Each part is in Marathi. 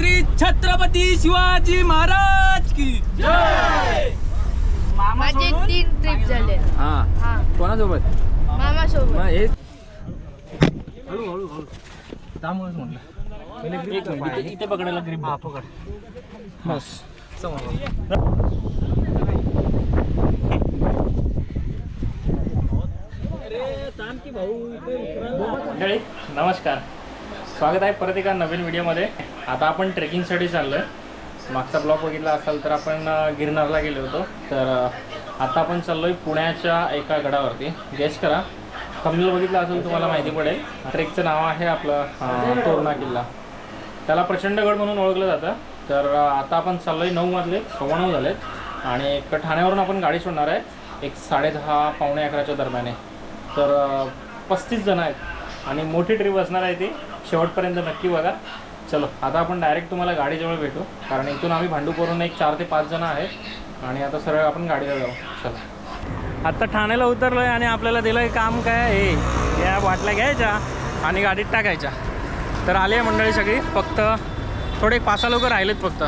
श्री छत्रपती शिवाजी महाराज की जय। माझे 3 ट्रिप झाले. हा कोणासोबत? मामा सोबत. हे हळू हळू हळू त्यामुळेच म्हटलं इथे पकडायला ग्रीप. हा पकड बस मंडळी नमस्कार, स्वागत आहे परत एका नवीन व्हिडिओमध्ये. आता आपण ट्रेकिंगसाठी चाललो आहे. मागचा ब्लॉग बघितला असाल तर आपण गिरनारला गेलो होतो. तर आता आपण चाललो आहे पुण्याच्या एका गडावरती. गेस करा, थंबनेल बघितला असेल तुम्हाला माहिती पडेल. ट्रेकचं नाव आहे आपलं तोरणा किल्ला. त्याला प्रचंड गड म्हणून ओळखलं जातं. तर आता आपण चाललो आहे 9 वाजले, 9:15 झालेत आणि एक ठाण्यावरून आपण गाडी सोडणार आहे. एक 10:30 पावणे 11च्या दरम्यान. तर 35 जण आहेत आणि मोठी ट्रिप असणार आहे ती. शेवटपर्यंत नक्की बघा. चलो आता आपण डायरेक्ट तुम्हाला गाडीजवळ भेटू, कारण इथून आम्ही भांडूपवरून एक 4 ते 5 जण आहेत आणि आता सरळ आपण गाडीवर जाऊ. चला आता ठाण्याला उतरलो आहे आणि आपल्याला दिलं आहे काम काय, हे या बाटल्या घ्यायच्या आणि गाडीत टाकायच्या. तर आली आहे मंडळी सगळी, फक्त थोडे 5-6 लोक राहिलेत फक्त.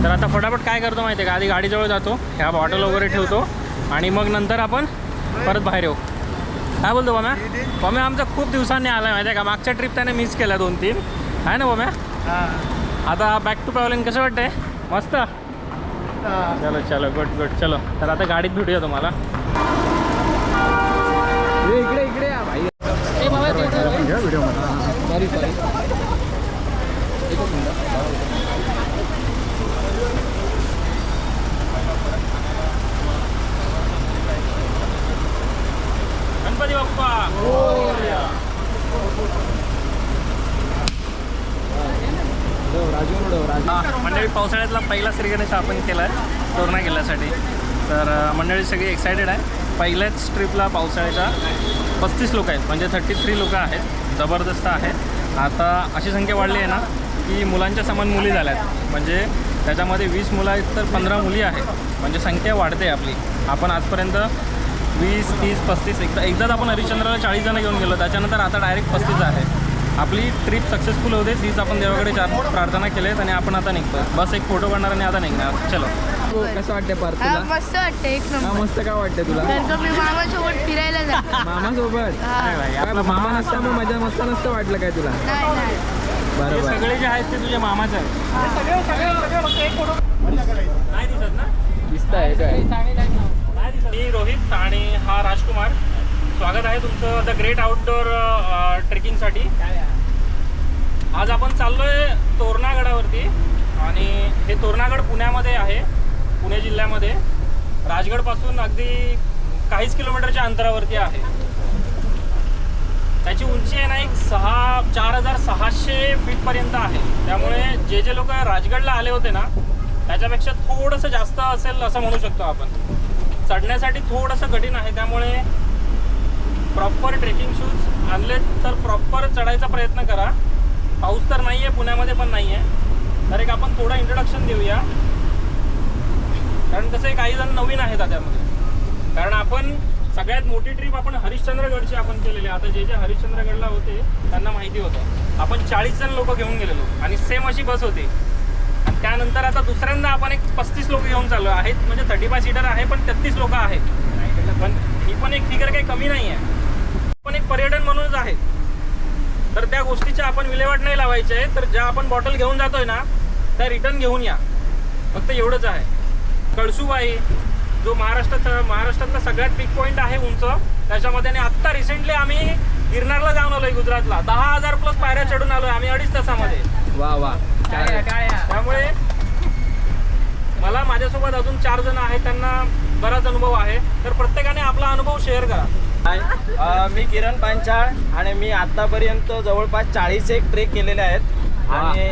तर आता फटाफट काय करतो माहिती आहे का, आधी गाडीजवळ जातो, ह्या बॉटल वगैरे ठेवतो आणि मग नंतर आपण परत बाहेर येऊ. काय बोलतो बम्या? बम्या आमचा खूप दिवसांनी आला आहे माहिती आहे का. मागच्या ट्रिप त्याने मिस केल्या 2-3 आहे ना बम्या. आता बॅक टू ट्रॅव्हलिंग कसं वाटतंय? मस्त. चलो चलो गुड गुड. चलो तर आता गाडीत भेटूया तुम्हाला. इकडे इकडे या भाई. Sorry sorry Ganpati Bappa. मंडळी पावसाळ्यातला पहिला श्रीगणेश आपण केला आहे तोरणा किल्ल्यासाठी. तर मंडळी सगळी एक्सायटेड आहे. पहिल्याच ट्रिपला पावसाळ्याच्या 35 लोक आहेत, म्हणजे 33 लोक आहेत. जबरदस्त आहे. आता अशी संख्या वाढली आहे ना की मुलांच्या समान मुली झाल्या आहेत. म्हणजे त्याच्यामध्ये 20 मुलं आहेत तर 15 मुली आहेत. म्हणजे संख्या वाढते आपली. आपण आजपर्यंत 20, 30, 35 एकदाच आपण हरिश्चंद्राला 40 जण घेऊन गेलो. त्याच्यानंतर आता डायरेक्ट 35 आहे. आपली ट्रिप सक्सेसफुल होते हीच आपण देवाकडे प्रार्थना केली आणि आपण आता निघतो. बस एक फोटो काढणार आणि आता निघणार. चलो. कसं वाटतंय पार्थ तुला? मस्त वाटतं, एक नंबर. मस्त. काय वाटतंय तुला? मी मामासोबत फिरायला जातो. मामासोबत? आपला मामा नसल्यामुळे मजा मस्त नसतं वाटलं काय तुला? नाही बरोबर. सगळे जे आहेत ते तुझ्या मामाचे आहेत. नाही दिसत ना? दिसत आहे काय? मी रोहित आणि हा राजकुमार. स्वागत आहे तुमचं द ग्रेट आउटडोर ट्रेकिंगसाठी. आज आपण चाललो आहे तोरणा गडावरती आणि हे तोरणागड पुण्यामध्ये आहे, पुणे जिल्ह्यामध्ये. राजगडपासून अगदी काहीच किलोमीटरच्या अंतरावरती आहे. त्याची उंची आहे ना एक 4,600 फीटपर्यंत आहे. त्यामुळे जे लोक राजगडला आले होते ना त्याच्यापेक्षा थोडंसं जास्त असेल असं म्हणू शकतो आपण. चढण्यासाठी थोडंसं कठीण आहे. त्यामुळे प्रॉपर ट्रेकिंग शूज आणले तर प्रॉपर चढायचा प्रयत्न करा. पाऊस तर नाही आहे, पुण्यामध्ये पण नाही आहे. तर एक आपण थोडं इंट्रोडक्शन देऊया, कारण कसं आहे काही जण नवीन आहेत त्यामध्ये. कारण आपण सगळ्यात मोठी ट्रिप आपण हरिश्चंद्रगडची आपण केलेली. आता जे हरिश्चंद्रगडला होते त्यांना माहिती होतं. आपण 40 जण लोक घेऊन गेलेलो आणि सेम अशी बस होती. आणि त्यानंतर आता दुसऱ्यांदा आपण एक 35 लोक घेऊन चाललो आहेत. म्हणजे 35 सीटर आहे पण 33 लोक आहेत. पण ही पण एक फिगर काही कमी नाही आहे. पण एक पर्यटन म्हणूनच आहे. तर त्या गोष्टीची आपण विल्हेवाट नाही लावायची आहे. तर ज्या आपण बॉटल घेऊन जातोय ना त्या रिटर्न घेऊन या, फक्त एवढंच आहे. कळसुबाई जो महाराष्ट्रातला सगळ्यात पिक पॉईंट आहे उंच, त्याच्यामध्ये. आणि आत्ता रिसेंटली आम्ही गिरनारला जाऊन आलोय गुजरातला. 10,000+ पायऱ्या चढून आलोय आम्ही 2.5 तासामध्ये. वा वा. त्यामुळे मला माझ्यासोबत अजून 4 जण आहेत, त्यांना बराच अनुभव आहे. तर प्रत्येकाने आपला अनुभव शेअर करा. मी किरण पांचाळ आणि मी आतापर्यंत जवळपास 41 ट्रेक केलेले आहेत. आणि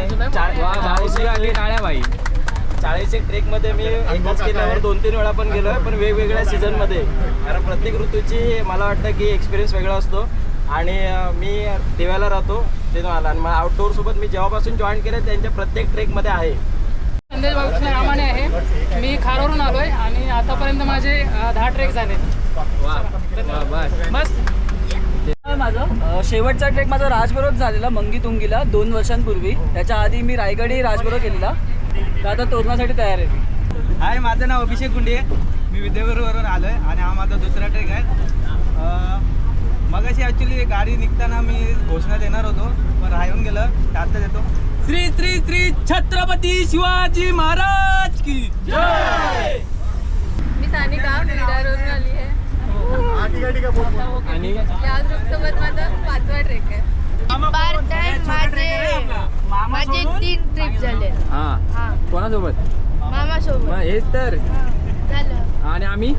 41 ट्रेकमध्ये मी एकच केल्यावर 2-3 वेळा पण गेलो आहे, पण वेगवेगळ्या सीझनमध्ये. कारण प्रत्येक ऋतूची मला वाटतं की एक्सपिरियन्स वेगळा असतो. आणि मी दिव्याला राहतो तिथून आला आणि मला आउटडोअरसोबत मी जेव्हापासून जॉईन केलं त्यांच्या प्रत्येक ट्रेकमध्ये आहे. संदेश भाऊच्या नावाने आहे. मी खारवरून आलोय आणि आतापर्यंत माझे 10 ट्रेक झाले. वा वा. बस माझं शेवटचा ट्रेक माझा राजबरोबर झालेला मंगीतुंगीला 2 वर्षांपूर्वी. त्याच्या आधी मी रायगडी राजबरोबर केलेला. तर आता तोरणासाठी तयार आहे मी. हाय, माझं नाव अभिषेक गुंडे. मी विद्यापीठवरून आलो आहे आणि हा माझा दुसरा ट्रेक आहे. मगाशी ॲक्च्युली गाडी निघताना मी घोषणा देणार होतो, पण राहून गेलं. आता देतो. श्री श्री श्री छत्रपती शिवाजी महाराज की जय. मी सानिका विरारवरून आली आहे आणि या ग्रुपसोबत माझा 5वा ट्रेक आहे. माझे 3 ट्रिप झाले. हा कोणासोबत? मामासोबत हेच तर. झालं. आणि आम्ही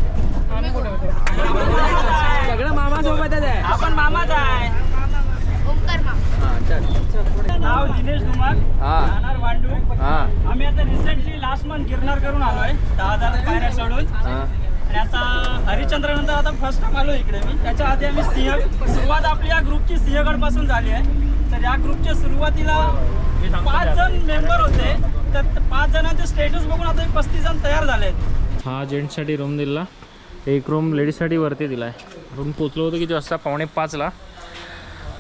सगळं मामासोबतच आहे. आपण मामाच आहे. ओंकार मामा. हा चल. नाव दिनेश धुमाळ, हा राहणार वांडू. हा आम्ही आता रिसेंटली लास्ट मंथ गिरनार करून आलोय 10,000 पायऱ्या सोडून. हा आणि आता हरिश्चंद्र नंतर आता फर्स्ट टाइम आलो इकडे मी. त्याच्या आधी आम्ही सुरुवात आपली या ग्रुपची सिंहगड पासून झाली आहे. तर या ग्रुपच्या सुरुवातीला 5 जण मेंबर होते. तर 5 जणांचे स्टेटस बघून आता 35 जण तयार झाले आहेत. हा जेंट्ससाठी रूम दिला, एक रूम लेडीजसाठी वरती दिला आहे. रूम पोचलो होतो किती वाजता? 4:45ला.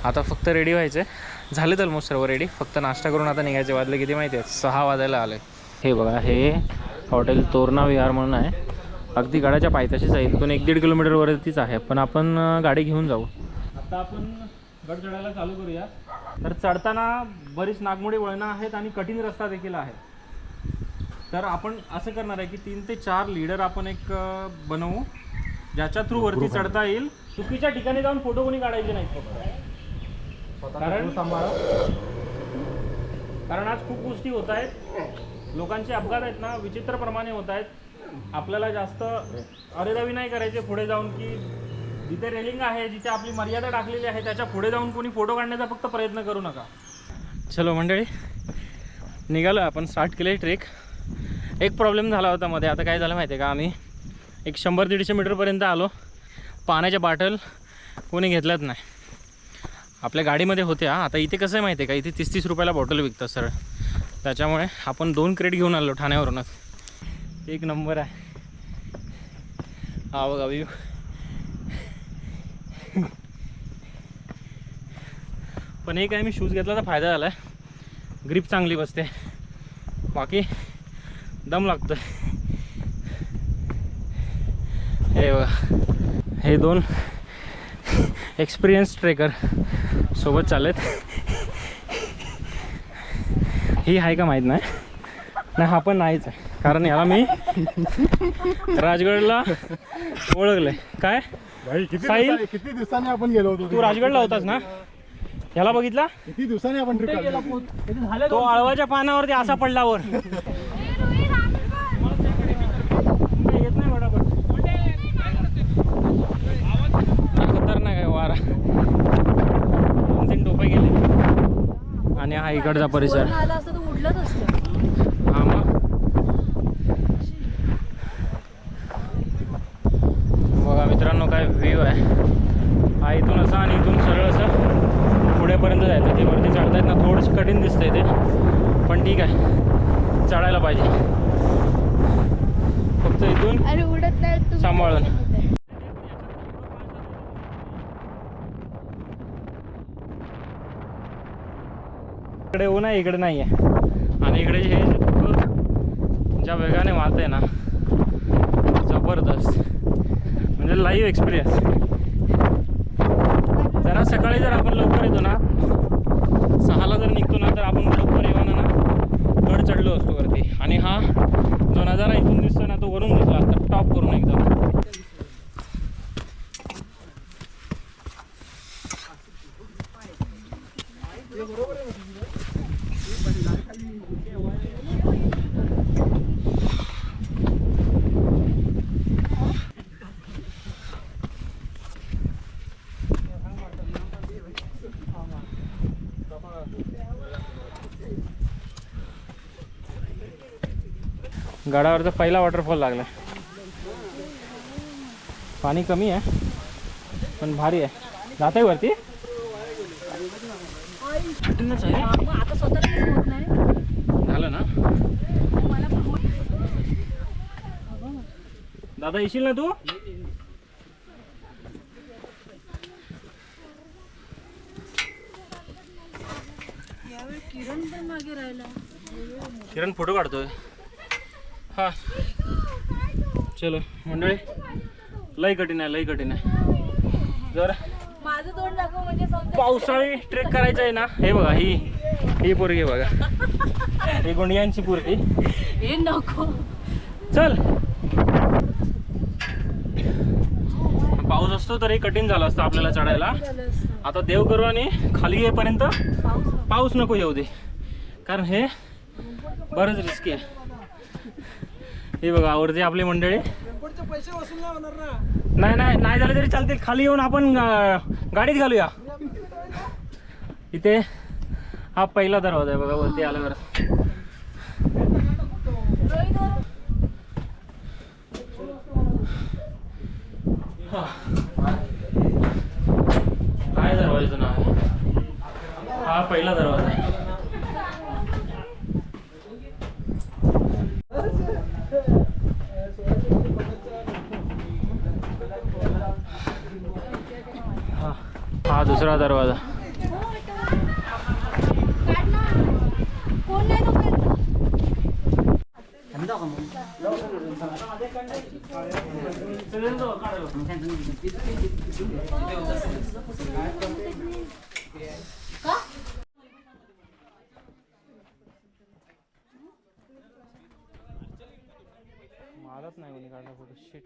आता फक्त रेडी व्हायचं. झाले तर ऑलमोस्ट सर्व रेडी. फक्त नाश्ता करून आता निघायचे. वाजले किती माहिती आहे? 6 वाजायला आले. हे बघा, हे हॉटेल तोरणा विहार म्हणून आहे. अगदी गडाच्या पायथ्याशीच आहे. इथून 1-1.5 किलोमीटरवरतीच आहे. पण आपण गाडी घेऊन जाऊ. आता आपण गड चढायला चालू करूया. तर चढताना बरीच नागमोडी वळणं आहेत आणि कठीण रस्ता देखील आहे. तर आपण असं करणार आहे की 3 ते 4 लीडर आपण एक बनवू, ज्याच्या थ्रू वरती चढता येईल. चुकीच्या ठिकाणी जाऊन फोटो कोणी काढायचे नाहीत. कारण आज खूप गोष्टी होत आहेत. लोकांचे अपघात आहेत ना, विचित्रप्रमाणे होत आहेत. आपल्याला जास्त अरेरावी नाही करायचे पुढे जाऊन, की जिथे रेलिंग आहे, जिथे आपली मर्यादा टाकलेली आहे, त्याच्या पुढे जाऊन कोणी फोटो काढण्याचा फक्त प्रयत्न करू नका. चलो मंडळी, निघालो आपण. स्टार्ट केले ट्रेक. एक प्रॉब्लेम झाला होता मध्ये. आता काय झालं माहिती आहे का? आम्ही एक 100-150 मीटरपर्यंत आलो. पाण्याच्या बाटल कोणी घेतल्याच नाही. आपल्या गाडीमध्ये होत्या. आता इथे कसं आहे माहिती आहे का? इथे 30-30 रुपयाला बॉटल विकतात सरळ. त्याच्यामुळे आपण 2 क्रेट घेऊन आलो ठाण्यावरूनच. एक नंबर आहे. हा बघा व्ह्यू. पण एक आहे, मी शूज घेतला तर फायदा झाला आहे. ग्रिप चांगली बसते. बाकी दम लागतो. हे बघा, हे 2 एक्सपिरियन्स ट्रेकर सोबत चाललेत. ही आहे का माहीत नाही. हा पण नाहीच आहे, कारण याला मी राजगडला ओळखलंय. काय साहिल, किती दिवसांनी आपण गेलो होतो? तू राजगडला होतास ना? याला बघितला? किती दिवसांनी आपण ट्रिप काढली? तो आळवाच्या पानावरती असा पडल्यावर येत नाही बरोबर. खतरनाक आहे वारा. 2-3 टोपे गेले. आणि हा इकडचा परिसर. हा मग बघा मित्रांनो, काय व्ह्यू आहे हा. इथून असं आणि इथून सरळ असं पुढेपर्यंत जायचं. ते वरती चढतायत ना, थोडंसं कठीण दिसतंय ते, पण ठीक आहे, चढायला पाहिजे. फक्त इथून अरे उडत नाही सांभाळून. इकडे ऊन आहे, इकडे नाही आहे. आणि इकडे हे ज्या वेगाने वाहत आहे ना, जबरदस्त. म्हणजे लाईव्ह एक्सपिरियन्स. जरा सकाळी जर आपण लवकर येतो ना, 6ला जर निघतो ना, तर आपण लवकर येऊन ना गड चढलो असतो वरती. आणि हा जो नजारा इथून दिसतो ना, तो वरून दिसला असता टॉप करून एकदम. गडावरचा पहिला वॉटरफॉल लागला. पाणी कमी आहे पण भारी आहे. जात आहे वरती. झालं ना दादा, येशील ना तू? किरण फोटो काढतोय. हा चलो मंडळी, लय कठीण आहे, लय कठीण आहे. जर माझं तोंड दाखव म्हणजे समजेल. पावसाळी ट्रेक करायचं आहे ना, हे बघा ही पोरगी बघा, ही गुंडियांची पोरगी. हे नको. चल, पाऊस असतो तरी कठीण झालं असतं आपल्याला चढायला. आता देव करू आणि खाली येईपर्यंत पाऊस नको येऊ दे, कारण हे बरंच रिस्की आहे. हे बघा आवडते आपली मंडळी. पैसे वसूल नाही होणार ना. नाही झालं तरी चालतील. खाली येऊन आपण गाडीत घालूया. इथे हा पहिला दरवाजा आहे बघा, वरती आल्यावर. काय दरवाजाचं नाव आहे? हा पहिला दरवाजा आहे. हा दुसरा दरवाजा. कोण नाही मारत नाही कोणी काढला फोटो. शिट.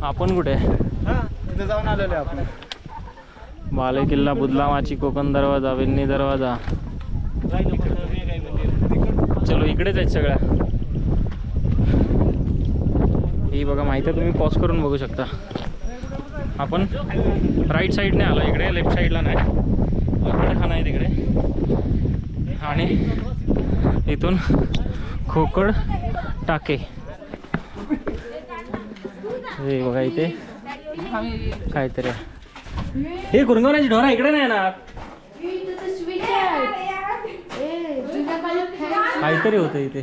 आपण कुठे? इथे जाऊन आलेलो आहे आपण. बाले किल्ला, बुदलामाची, कोकण दरवाजा, वेन्नी दरवाजा. चलो इकडेच आहेत सगळ्या. ही बघा माहिती आहे, तुम्ही पॉज करून बघू शकता. आपण राईट साईडने आलो इकडे, लेफ्ट साईडला नाही. इकडे हा नाही तिकडे. आणि इथून खोकड टाके. हे बघा इथे काहीतरी आहे. हे कुरंगवण्याची ढोरा इकडे नाही ना, काहीतरी होतं इथे.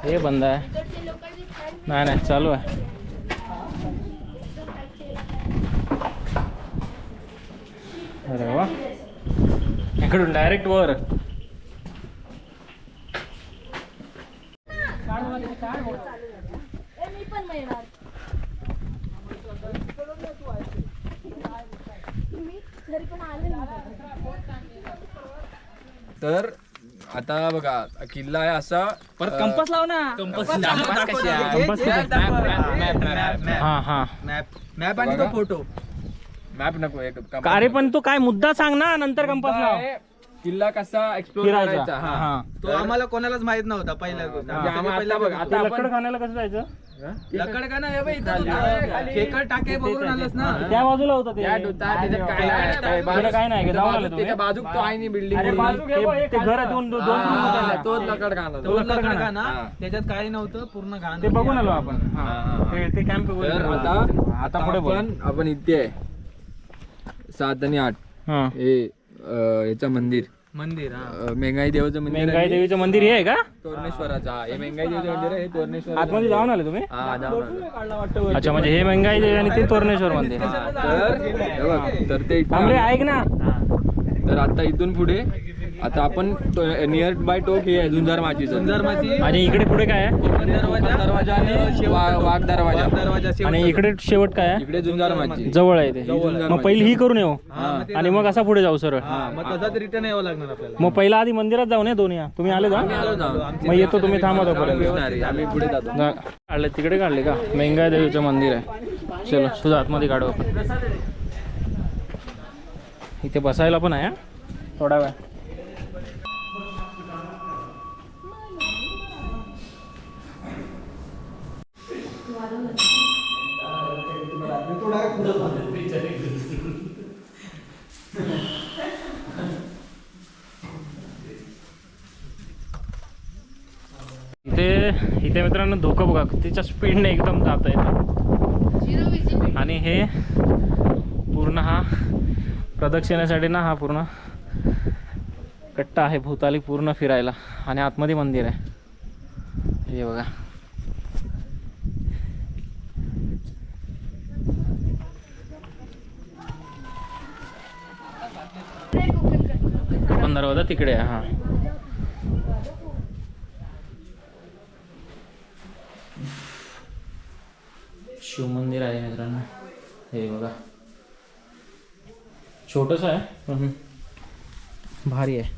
हे बंद आहे. नाही चालू आहे. अरे वा, इकडून डायरेक्ट वर. मी पण मिळणार. मी घरी पण आले तर आता बघा किल्ला आहे असा. परत कंपास लाव ना. मॅप आणि तो फोटो. मॅप नको एक अरे पण तो काय मुद्दा सांग ना, नंतर कंपास लाव. किल्ला कसा एक्सप्लोर फिरायचा. करायचा. हा. तो आम्हाला कोणालाच माहित नव्हता पहिल्या गोष्ट. आता बघ आता लकड खाण्याला कसं जायचं? लकड का नाही बे, इथं होतं. खेकड टाके बघून आलंस ना. त्या बाजूला होतं ते. त्याच्यात काय नाही. तिकडे काय नाही, जाऊन आले तुम्ही? त्याच्या बाजूक तो आहे अरे बिल्डिंग. बाजू ते घर आहे, दोन तो लकड खाना तो लकड का ना, त्याच्यात काही नव्हतं, पूर्ण घाण ते बघून आलो आपण. ते कॅम्प. तर आता पुढे बोल. आपण इथे आहे 7 आणि 8 हा. हे याचं मंदिर मंदिर. मेंगाई देवाचं मंदिर आहे. मेंगाई देवीचं मंदिर हे आहे का? तोरणेश्वराचा. हे मेंगाई देवीचं मंदिर आहे. हे तोरणेश्वर. आतमध्ये जाऊन आले तुम्ही? हा जाऊन आलो. अच्छा, म्हणजे हे मेंगाई देवी आणि ते तोरणेश्वर मंदिर. तर हे बघ, तर ते इथं थांबरे ऐक ना. तर आता इथून पुढे आता आपण नियर बाय टोक हे आहे झुंजारमाची. झुंजारमाची आणि इकडे पुढे काय आहे? दरवाजा आणि वाघ दरवाजा. दरवाजा. आणि इकडे शेवट काय आहे? इकडे झुंजारमाची. जवळ आहे ते. मग पहिली ही करून येऊ आणि मग असा पुढे जाऊ सरळ. मग तसाच रिटर्न यावं लागणार आपल्याला. मग पहिला आधी मंदिरात जाऊ नये दोन्ही. तुम्ही आले का? मग येतो, तुम्ही थांबा तोपर्यंत. आम्ही पुढे जातो. काढले तिकडे काढले का? मेंगाई देवीचं मंदिर आहे. चलो सुद्धा आतमध्ये काढू. इथे बसायला पण आहे थोडा वेळ. इथे मित्रांनो धोकं बघा, तिच्या स्पीडने एकदम जात आहे. आणि हे पूर्ण हा प्रदक्षिणेसाठी ना, हा पूर्ण कट्टा आहे भोवताली पूर्ण फिरायला. आणि आतमध्ये मंदिर आहे हे बघा. दरवाजा तिकडे आहे. हां शिवमंदिर आहे मित्रांनो. हे बघा छोटंसं आहे पण भारी आहे.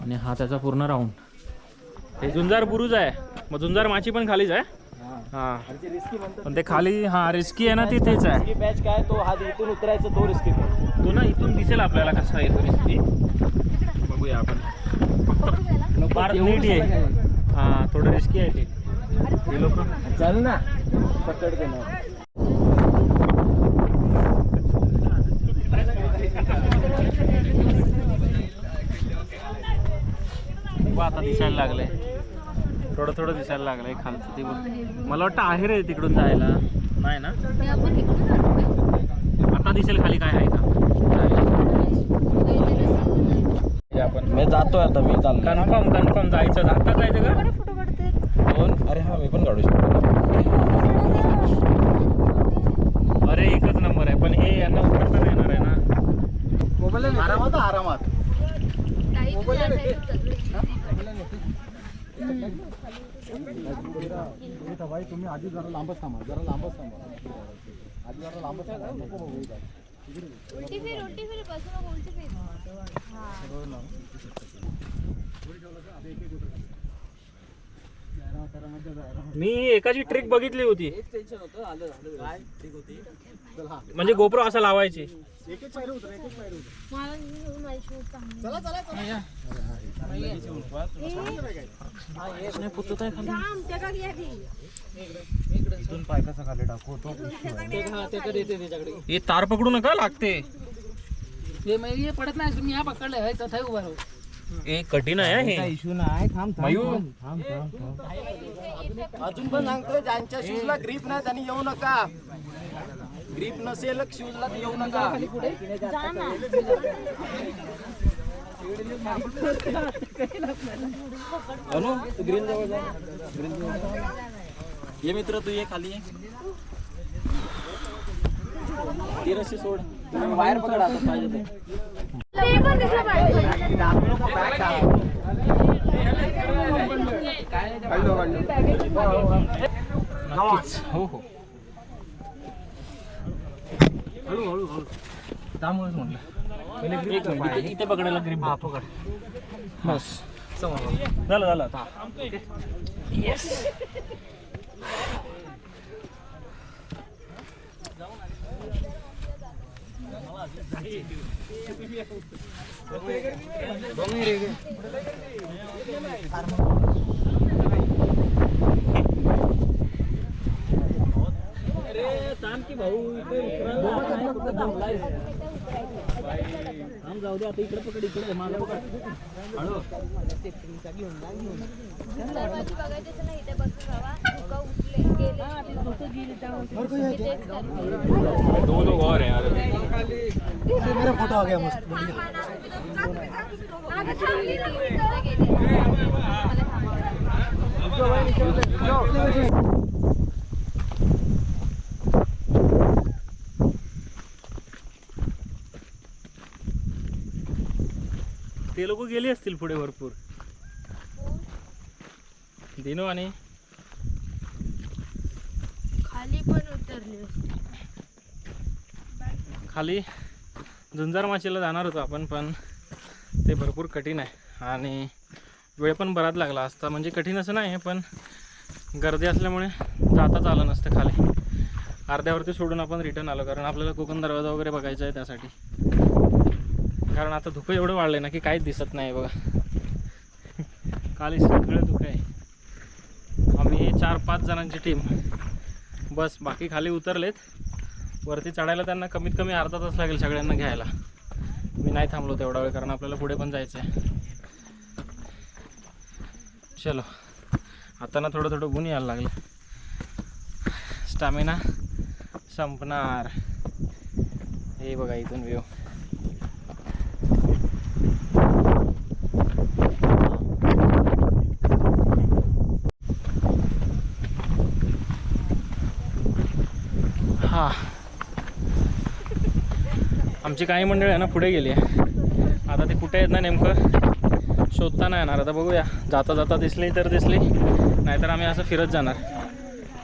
आणि हा त्याचा पूर्ण राऊंड. हे झुंजार बुरुज आहे. मग झुंजार माची पण खालीच आहे. हां पण ते खाली हां रिस्की आहे ना ती तेच आहे. पॅच काय तो हा इथून उतरायचा तो रिस्की पॅच. तो ना इथून दिसेल आपल्याला कसा आहे तो रिस्की. बघूया आपण. फक्त बार नीट आहे. हां थोडं रिस्की आहे ते. हे लोक चल ना पकडते ना. आता दिसायला लागलंय. थोडं थोडं दिसायला लागलंय खालचं ते बघ. मला वाटतं आहे रे तिकडून जायला. नाही ना आता दिसेल खाली काय आहे का. आपण मी जातोय आता. मी चाललो. कन्फर्म जायचं. आता जायचं का. दोन. अरे हा मी पण काढू शकतो. अरे एकच नंबर आहे पण हे यांना उतरता नाही येणार आहे ना. आरामात आरामात. भाई तुम्ही आधी जरा लांबच थांबा. आधी जरा लांबच थांबा. नको बघू. उलटी फिर बसू नको उलटी फिर. मी एकाची ट्रिक बघितली होती. टेन्शन होतं. आलं काय ठीक होती. म्हणजे गोप्रो असा लावायची. एकच पायरी उतर. एकच पायरी उतर. मला माझी शूट चांगली. चला चला चला. थांब, त्या का घ्या की. इथून पाय कसा खाली टाकू तो. ते तर येते त्याच्याकडे. हे तार पकडू नका लागते. हे हे पडत नाही. तुम्ही ह्या पकडले तथाही उभा राहू. हे कठीण आहे हे. इश्यू नाही. थांब मयूर अजून पण सांगतोय ज्यांच्या शूजला ग्रीप नाही त्यांनी येऊ नका. ग्रीप नसेल शूजला येऊ नका. जा ना. अनु ग्रीन जवळ जा. ग्रीन जवळ जा. ये मित्र तू ये खाली ये. ती रस्सी सोड. बाहेर पकड आता पाहिजे ते. ते पण दिसलं पाहिजे. हो हो हळू त्यामुळेच म्हटलं. एक मिनिट इथे पकडायला ग्रीप. हा पकड. बस झालं आता. येस. अरे थांब की भाऊ. थांब जाऊ दे आता. इकडे पकड. इकडे माझा पकड. हळू. दरवाजी बघायचे ना इथे बसून राहा. धुका उठले गेले. दो और है यार. मेरा फोटो आ गया मस्त. ते लोक गेले असतील पुढे भरपूर. दिनू आणि खाली पण उतरले. खाली झुंजार माचीला जाणार होतो आपण पण ते भरपूर कठीण आहे आणि वेळ पण बराच लागला असता. म्हणजे कठीण असं नाही पण गर्दी असल्यामुळे जाताच आलं नसतं खाली. अर्ध्यावरती सोडून आपण रिटर्न आलो कारण आपल्याला कोकण दरवाजा वगैरे बघायचा आहे त्यासाठी. कारण आता धुकं एवढं वाढलं आहे ना की काहीच दिसत नाही बघा. खाली सगळं धुकं आहे. आम्ही 4-5 जणांची टीम बस. बाकी खाली उतरलेत. वरती चढायला त्यांना कमीत कमी अर्धा तास लागेल सगळ्यांना घ्यायला. मी नाही थांबलो तेवढा वेळ कारण आपल्याला पुढे पण जायचं आहे. चलो आता ना थोडं थोडं ऊन यायला लागलं. स्टॅमिना संपणार. हे बघा इथून व्ह्यू. हा आमची काही मंडळी आहे ना पुढे गेली आहे. आता ते कुठे आहेत ना नेमकं शोधता नाही येणार. आता बघूया, जाता जाता दिसली तर दिसली, नाहीतर आम्ही असं फिरत जाणार.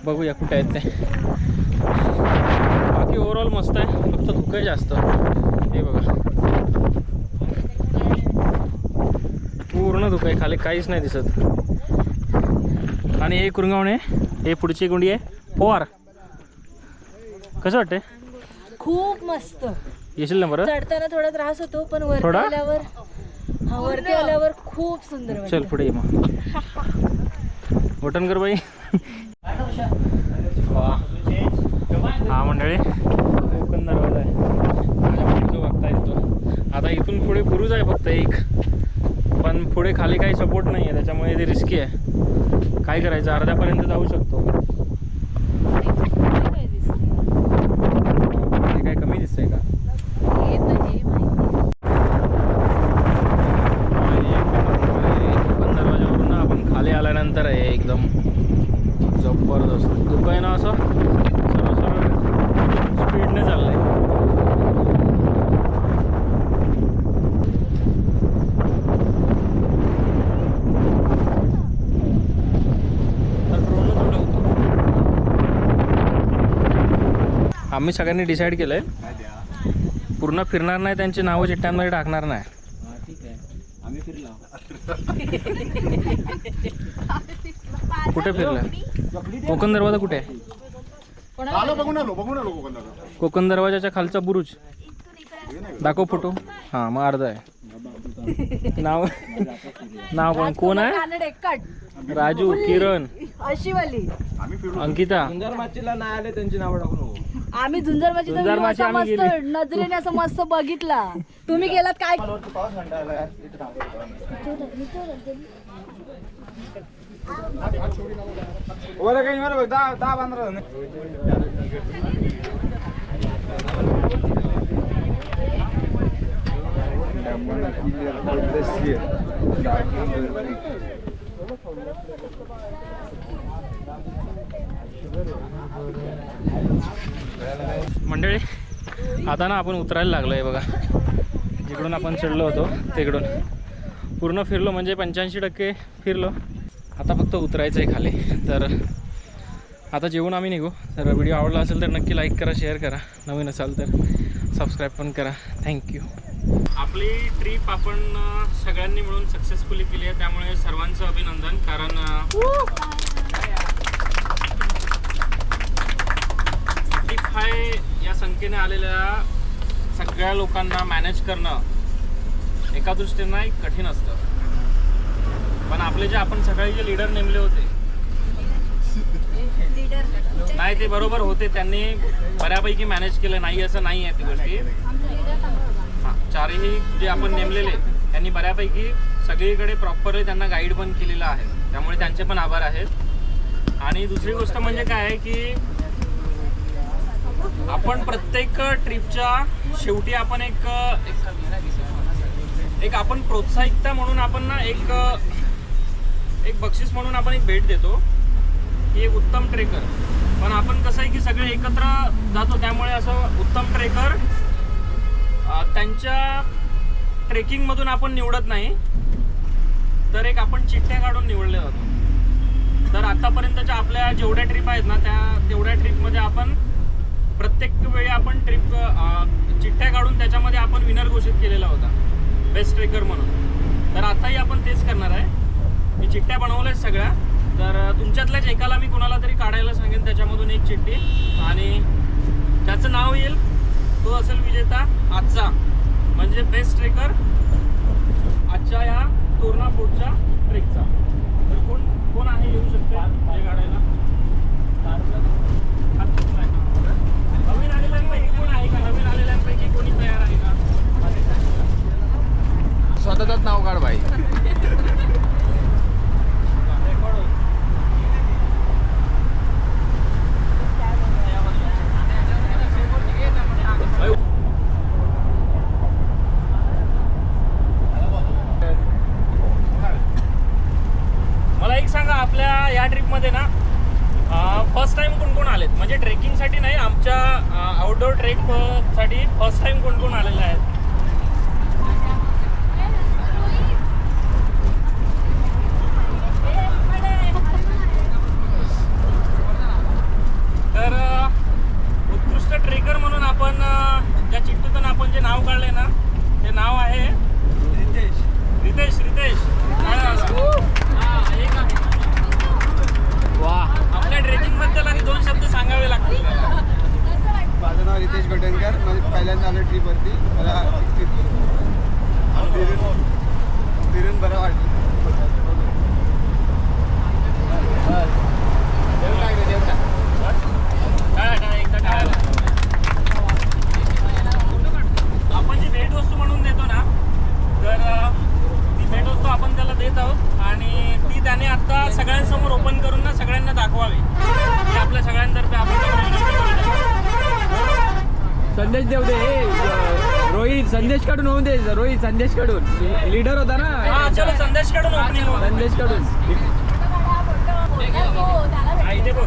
बघूया कुठे आहेत ते. बाकी ओव्हरऑल मस्त आहे, फक्त धुकं जास्त. हे बघा पूर्ण धुकं आहे, खाली काहीच नाही दिसत. आणि हे कुरंगावणे, हे पुढची गुंडी आहे पोवार. कसं वाटते? खूप मस्त. येशील ना बरं? चढताना थोडा त्रास होतो पण वरती थोडा? आल्यावर वरती आल्यावर खूप सुंदर वाटतं. चल पुढे ये मग. वटणकर बाई. हा मंडळी कोकण दरवाजा आहे. माझ्या जो बघता येतो. आता इथून पुढे बुरुज आहे फक्त एक, पण पुढे खाली काही सपोर्ट नाही आहे, त्याच्यामुळे ते रिस्की आहे. काय करायचं, अर्ध्यापर्यंत जाऊ शकतो. काय दिसतंय? ते काय कमी दिसतंय का? हे तर हे माहिती. कोकण दरवाजावरून ना आपण खाली आल्यानंतर आहे एकदम जबरदस्त धुकं आहे ना, असं सरळ सरळ स्पीडने चाललंय. आम्ही सगळ्यांनी डिसाईड केलंय पूर्ण फिरणार नाही, त्यांची नावं चिठ्ठ्यांमध्ये टाकणार नाही. कुठे फिरलं? कोकण दरवाजा कुठे आहे? कोकण दरवाजाच्या खालचा बुरुज दाखव फोटो. हा मग अर्धा आहे. नाव नाव कोण आहे? कानडे कट. राजू, किरण, अशी वाली. अंकिता. सुंदर माचीला नाही आले त्यांची नावं टाकू नको. आम्ही झुंजरमाची झुंजरमाची आम्ही मस्त गेली. नजरेने असं मस्त बघितला. तुम्ही गेलात काय? मंडळी आता ना आपण उतरायला लागलो आहे बघा. जिकडून आपण चढलो होतो तिकडून पूर्ण फिरलो, म्हणजे 85% फिरलो. आता फक्त उतरायचं आहे खाली. तर आता जेवून आम्ही निघू. तर व्हिडिओ आवडला असेल तर नक्की लाईक करा, शेअर करा, नवीन असाल तर सबस्क्राईब पण करा. थँक्यू. आपली ट्रिप आपण सगळ्यांनी मिळून सक्सेसफुली केली आहे, त्यामुळे सर्वांचं अभिनंदन. कारण 35 या संख्येने आलेल्या सगळ्या लोकांना मॅनेज करणं एका दृष्टीने कठीण असतं. पण आपले जे आपण सगळे जे लीडर नेमले होते नाही, ते बरोबर होते. त्यांनी बऱ्यापैकी मॅनेज केलं, नाही असं नाही आहे ती गोष्टी. हां, चारही जे आपण नेमलेले त्यांनी बऱ्यापैकी सगळीकडे प्रॉपरली त्यांना गाईड पण केलेलं आहे, त्यामुळे त्यांचे पण आभार आहेत. आणि दुसरी गोष्ट म्हणजे काय आहे की आपण प्रत्येक ट्रिपच्या शेवटी आपण एक आपण प्रोत्साहिकता म्हणून आपण ना एक बक्षीस म्हणून आपण एक भेट देतो की एक उत्तम ट्रेकर. पण आपण कसं आहे की सगळे एकत्र जातो, त्यामुळे असं उत्तम ट्रेकर त्यांच्या ट्रेकिंगमधून आपण निवडत नाही, तर एक आपण चिठ्ठ्या काढून निवडले जातो. तर आतापर्यंतच्या आपल्या जेवढ्या ट्रिप आहेत ना, तेवढ्या ट्रिपमध्ये आपण प्रत्येक वेळी आपण चिठ्ठ्या काढून त्याच्यामध्ये आपण विनर घोषित केलेला होता, बेस्ट ट्रेकर म्हणून. तर आताही आपण तेच करणार आहे की चिठ्ठ्या बनवल्या आहेत सगळ्या. तर तुमच्यातल्याच एकाला मी कोणाला तरी काढायला सांगेन त्याच्यामधून एक चिठ्ठी, आणि त्याचं नाव येईल, तो असेल विजेता आजचा, म्हणजे बेस्ट ट्रेकर आजच्या या तोरणा फोर्टच्या ट्रेकचा. तर कोण आहे येऊ शकते हे काढायला? नवीन आलेल्यांपैकी कोण आहे का? नवीन आलेल्यांपैकी कोणी तयार आहे का? स्वतःच नाव काढ बाई. मला एक सांगा, आपल्या या ट्रिपमध्ये ना फर्स्ट टाइम कोण कोण आलेत म्हणजे ट्रेकिंगसाठी नाही आमच्या आउटडोर ट्रेकसाठी फर्स्ट टाइम कोण कोण आलेलं आहे? तर उत्कृष्ट ट्रेकर म्हणून आपण ज्या चिठ्ठीतून आपण जे नाव काढले ना ते नाव आहे रितेश. वा, आपल्या ट्रेकिंग बद्दल आणि 2 शब्द सांगावे लागतील. माझं नाव रितेश गटनकर. माझं पहिल्यांदा आलं ट्रीपवरती. मला फिरून बरं वाटलं. आपण जी भेटवस्तू म्हणून देतो ना तर ती भेटवस्तू आपण त्याला देत आहोत आणि ती त्याने आता सगळ्यांसमोर ओपन करून ना सगळ्यांना दाखवावी. हे आपल्या सगळ्यांतर्फे आपण त्याला विनंती करतो. संदेश देऊ दे. रोहित संदेश काढून होऊन दे. रोहित संदेश काढून लीडर होता ना. हा चलो संदेश काढून ओपनिंग संदेश काढून इथे बघ.